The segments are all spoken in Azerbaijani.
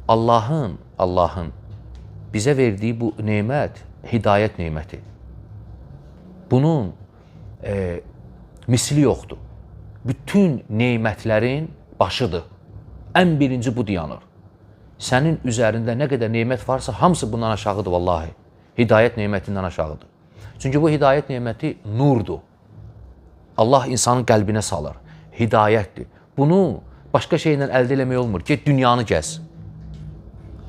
Allahın bizə verdiyi bu nemət hidayət neməti. Bunun misli yoxdur. Bütün nemətlərin başıdır. Ən birinci bu dayanır. Sənin üzərində nə qədər nemət varsa, hamısı bundan aşağıdır vallahi. Hidayət nemətindən aşağıdır. Çünki bu hidayət neməti nurdur. Allah insanın qəlbinə salır. Hidayətdir. Bunu başqa şeylə əldə eləmək olmur. Get dünyanı gəz.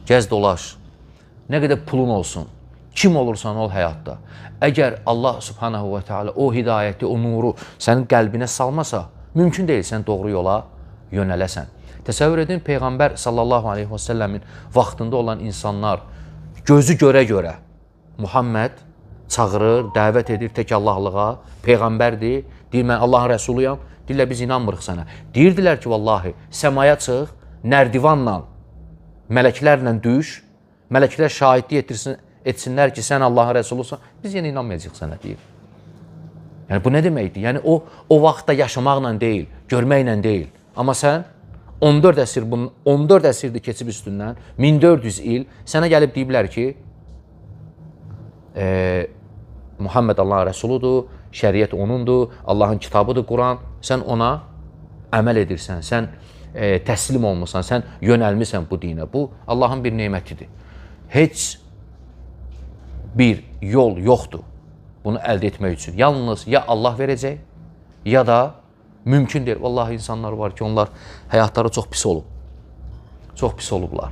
Gəz dolaş. Nə qədər pulun olsun. Kim olursan ol həyatda. Əgər Allah subhanahu və teala o hidayəti, o nuru sənin qəlbinə salmasa, mümkün deyil sən doğru yola yönələsən. Təsəvvür edin, Peyğəmbər sallallahu aleyhi və səlləmin vaxtında olan insanlar gözü görə-görə Muhammed çağırır, dəvət edir tək Allahlığa, Peyğəmbərdir, deyir mən Allahın rəsuluyam, deyirlər biz inanmırıq sənə. Deyirdilər ki, vallahi səmaya çıx, nərdivanla, mələklərlə düş, mələklər şahidlik etsinlər ki, sən Allahın rəsulusan, biz yenə inanmayacaq sənə deyir. Yəni bu nə deməkdir? Yəni o vaxtda yaşamaqla deyil, görməklə deyil. Amma sən 14 əsrdir keçib üstündən, 1400 il sənə gəlib deyiblər ki, Muhammed Allahın rəsuludur, şəriət onundur, Allahın kitabıdır Quran, sən ona əməl edirsən, sən təslim olmuşsan, sən yönəlmirsən bu dinə. Bu Allahın bir nemətidir. Heç bir yol yoxdur bunu əldə etmək üçün. Yalnız ya Allah verəcək, ya da mümkün deyil. Vallahi insanlar var ki, onlar həyatları çox pis olub. Çox pis olublar.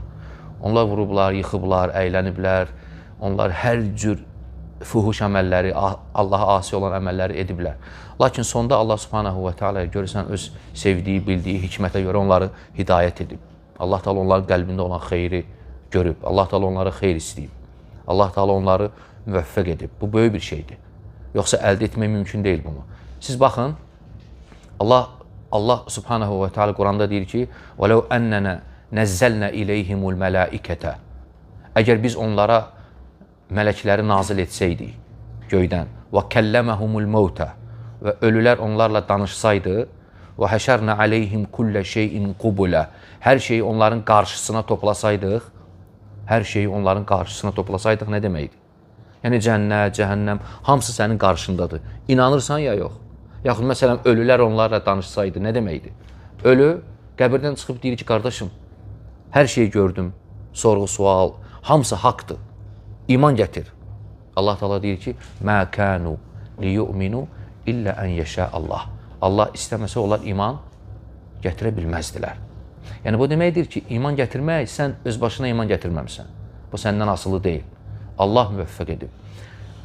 Onlar vurublar, yıxıblar, əyləniblər. Onlar hər cür fuhuş əməlləri, Allaha asi olan əməlləri ediblər. Lakin sonda Allah subhanahu və teala görürsən öz sevdiyi, bildiyi hikmətə görə onları hidayət edib. Allah Teala onların qəlbində olan xeyri görüb. Allah Teala onlara xeyr istəyib. Allah Teala onları müvəffəq edib. Bu böyük bir şeydir. Yoxsa əldə etmək mümkün deyil bunu. Siz baxın, Allah subhanahu və teala Quranda deyir ki, وَلَوْ أَنَّنَا نَزَّلْنَا إِلَيْهِمُ الْمَلَائِكَةَ Əgər biz onlara mələkləri nazil etsəydik göydən وَكَلَّمَهُمُ الْمَوْتَ və ölülər onlarla danışsaydı وَحَشَرْنَا عَلَيْهِمْ كُلَّ شَيْءٍ قُبُلَ Hər şeyi onların qarşısına toplasaydıq, nə deməkdir? Yəni cənnət, cəhənnəm, hamısı sənin qarşındadır. İnanırsan ya yox? Yaxud məsələn, ölülər onlarla danışsaydı, nə deməkdir? Ölü qəbirdən çıxıb deyir ki, qardaşım, hər şeyi gördüm, sorğu, sual, hamısı haqdır. İman gətir. Allah Teala deyir ki, مَا كَانُوا لِيُؤْمِنُوا إِلَّا أَنْ يَشَاءَ Allah. Allah istəməsə onlar iman gətirə bilməzdilər. Yəni bu deməkdir ki, iman gətirmək, sən öz başına iman gətirməmsən. Bu səndən asılı deyil. Allah müvəffəq edib,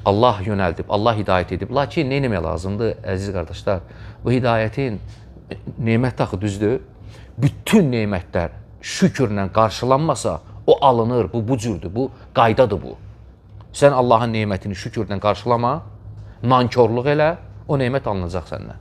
Allah yönəldib, Allah hidayət edib. Lakin nə etmək lazımdır, əziz qardaşlar? Bu hidayətin nemət axı düzdür. Bütün nemətlər şükürlə qarşılanmasa, o alınır, bu cürdür, bu qaydadır bu. Sən Allahın nemətini şükürlə qarşılama, nankörlük elə, o nemət alınacaq səndən.